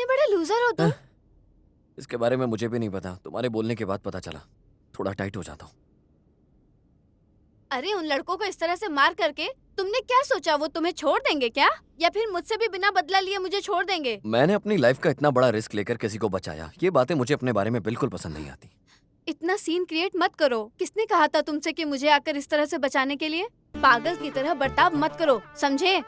कितने बड़े लूजर हो तुम। इसके बारे में मुझे भी नहीं पता, तुम्हारे बोलने के बाद पता चला। थोड़ा टाइट हो जाता हूँ। अरे उन लड़कों को इस तरह से मार करके तुमने क्या सोचा, वो तुम्हें छोड़ देंगे क्या, या फिर मुझसे भी बिना बदला लिए मुझे छोड़ देंगे? मैंने अपनी लाइफ का इतना बड़ा रिस्क लेकर किसी को बचाया, ये बातें मुझे अपने बारे में बिल्कुल पसंद नहीं आती। इतना सीन क्रिएट मत करो। किसने कहा था तुमसे कि मुझे आकर इस तरह से बचाने के लिए? पागल की तरह बर्ताव मत करो, समझे?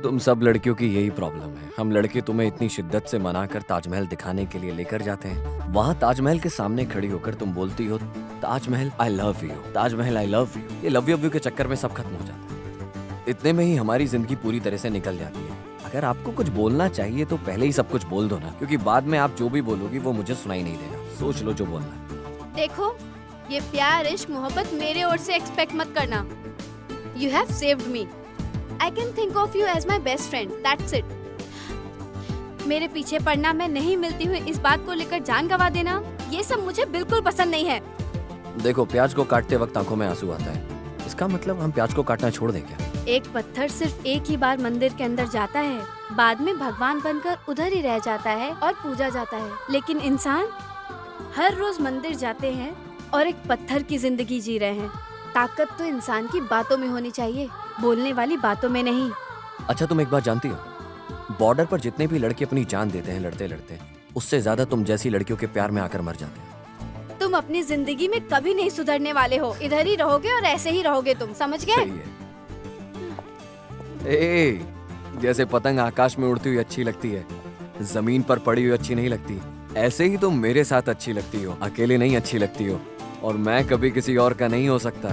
तुम सब लड़कियों की यही प्रॉब्लम है। हम लड़के तुम्हें इतनी शिद्दत से मनाकर ताजमहल दिखाने के लिए लेकर जाते हैं। वहाँ ताजमहल के सामने खड़ी होकर तुम बोलती हो, Taj Mahal I love you, Taj Mahal I love you. ये लव यू के चक्कर में सब खत्म हो जाता है। इतने में ही हमारी जिंदगी पूरी तरह से निकल जाती है। अगर आपको कुछ बोलना चाहिए तो पहले ही सब कुछ बोल दो ना, क्योंकि बाद में आप जो भी बोलोगी वो मुझे सुनाई नहीं देगा। सोच लो जो बोलना है। देखो, ये प्यार इश्क मोहब्बत मेरे ओर से एक्सपेक्ट मत करना। You have saved me. I can think of you as my best friend. That's it. मेरे पीछे पड़ना, मैं नहीं मिलती हुई इस बात को लेकर जान गंवा देना, ये सब मुझे बिल्कुल पसंद नहीं है। देखो, प्याज को काटते वक्त आंखों में आंसू आता है। इसका मतलब हम प्याज को काटना छोड़ दें क्या? एक पत्थर सिर्फ एक ही बार मंदिर के अंदर जाता है, बाद में भगवान बनकर उधर ही रह जाता है और पूजा जाता है। लेकिन इंसान हर रोज मंदिर जाते हैं और एक पत्थर की जिंदगी जी रहे हैं। ताकत तो इंसान की बातों में होनी चाहिए, बोलने वाली बातों में नहीं। अच्छा, तुम एक बात जानती हो, बॉर्डर पर जितने भी लड़के अपनी जान देते हैं लड़ते लड़ते, उससे ज्यादा तुम जैसी लड़कियों के प्यार में आकर मर जाते हैं। तुम अपनी जिंदगी में कभी नहीं सुधरने वाले हो। इधर ही रहोगे और ऐसे ही रहोगे तुम, समझ गए? सही है। ए, जैसे पतंग आकाश में उड़ती हुई अच्छी लगती है, जमीन पर पड़ी हुई अच्छी नहीं लगती, ऐसे ही तुम मेरे साथ अच्छी लगती हो, अकेले नहीं अच्छी लगती हो। और मैं कभी किसी और का नहीं हो सकता।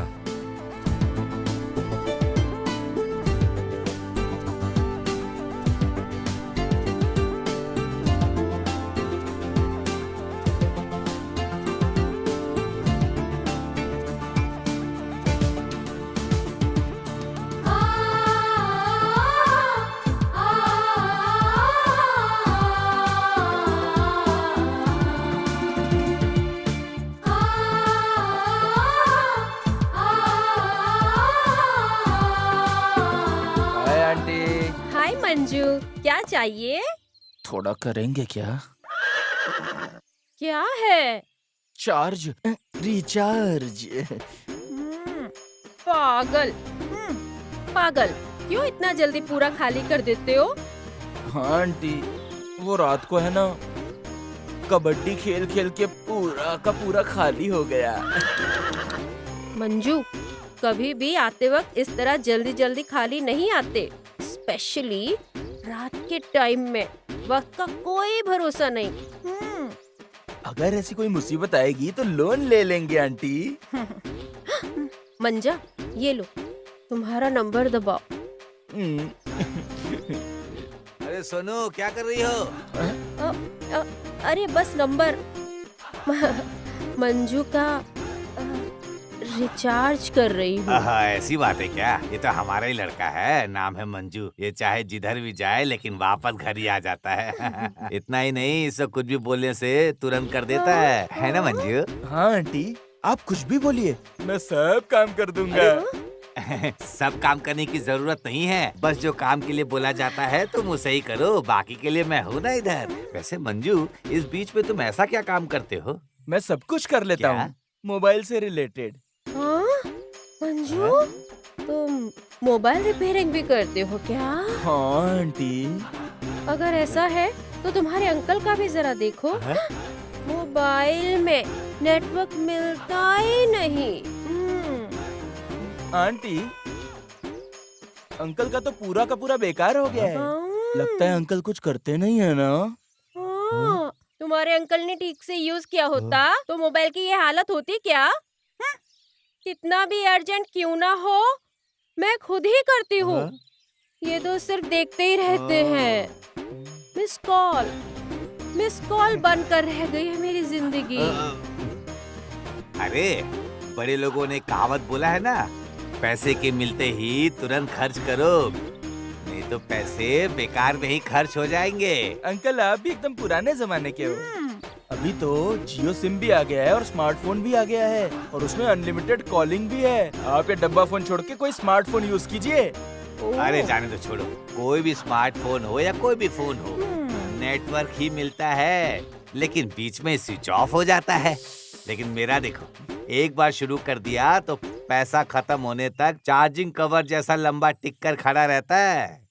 हाय मंजू, क्या चाहिए? थोड़ा करेंगे क्या? क्या है? Charge, recharge. पागल। पागल, क्यों इतना जल्दी पूरा खाली कर देते हो? हाँ आंटी, वो रात को है ना, कबड्डी खेल खेल के पूरा का पूरा खाली हो गया। मंजू, कभी भी आते वक्त इस तरह जल्दी जल्दी खाली नहीं आते, स्पेशली रात के टाइम में। वक्त का कोई भरोसा नहीं। अगर ऐसी कोई मुसीबत आएगी तो लोन ले लेंगे आंटी। मंजा, ये लो, तुम्हारा नंबर दबाओ। अरे सोनू, क्या कर रही हो? अरे बस नंबर। मंजू का रिचार्ज कर रही हूँ। ऐसी बात है क्या? ये तो हमारा ही लड़का है, नाम है मंजू। ये चाहे जिधर भी जाए लेकिन वापस घर ही आ जाता है। इतना ही नहीं, इसको कुछ भी बोलने से तुरंत कर देता है ना मंजू? हाँ आंटी, आप कुछ भी बोलिए, मैं सब काम कर दूंगा। सब काम करने की जरूरत नहीं है, बस जो काम के लिए बोला जाता है तुम उसे ही करो, बाकी के लिए मैं हूँ ना इधर। वैसे मंजू, इस बीच में तुम ऐसा क्या काम करते हो? मैं सब कुछ कर लेता हूँ, मोबाइल से रिलेटेड। हाँ? मंजू, तुम मोबाइल रिपेयरिंग भी करते हो क्या? हाँ आंटी। अगर ऐसा है तो तुम्हारे अंकल का भी जरा देखो। मोबाइल में नेटवर्क मिलता ही नहीं। आंटी, अंकल का तो पूरा का पूरा बेकार हो गया है। लगता है अंकल कुछ करते नहीं है ना? हाँ, तुम्हारे अंकल ने ठीक से यूज किया होता तो मोबाइल की ये हालत होती क्या? कितना भी अर्जेंट क्यों ना हो, मैं खुद ही करती हूँ। ये तो सिर्फ देखते ही रहते हैं। मिस कॉल बनकर रह गई है मेरी जिंदगी। अरे, बड़े लोगों ने कहावत बोला है ना, पैसे के मिलते ही तुरंत खर्च करो, नहीं तो पैसे बेकार में ही खर्च हो जाएंगे। अंकल, आप भी एकदम पुराने जमाने के हो। अभी तो जियो सिम भी आ गया है और स्मार्टफोन भी आ गया है, और उसमें अनलिमिटेड कॉलिंग भी है। आप ये डब्बा फोन छोड़ के कोई स्मार्टफोन यूज कीजिए। अरे जाने दो, छोड़ो। कोई भी स्मार्टफोन हो या कोई भी फोन हो, नेटवर्क ही मिलता है, लेकिन बीच में स्विच ऑफ हो जाता है। लेकिन मेरा देखो, एक बार शुरू कर दिया तो पैसा खत्म होने तक चार्जिंग कवर जैसा लंबा टिक कर खड़ा रहता है।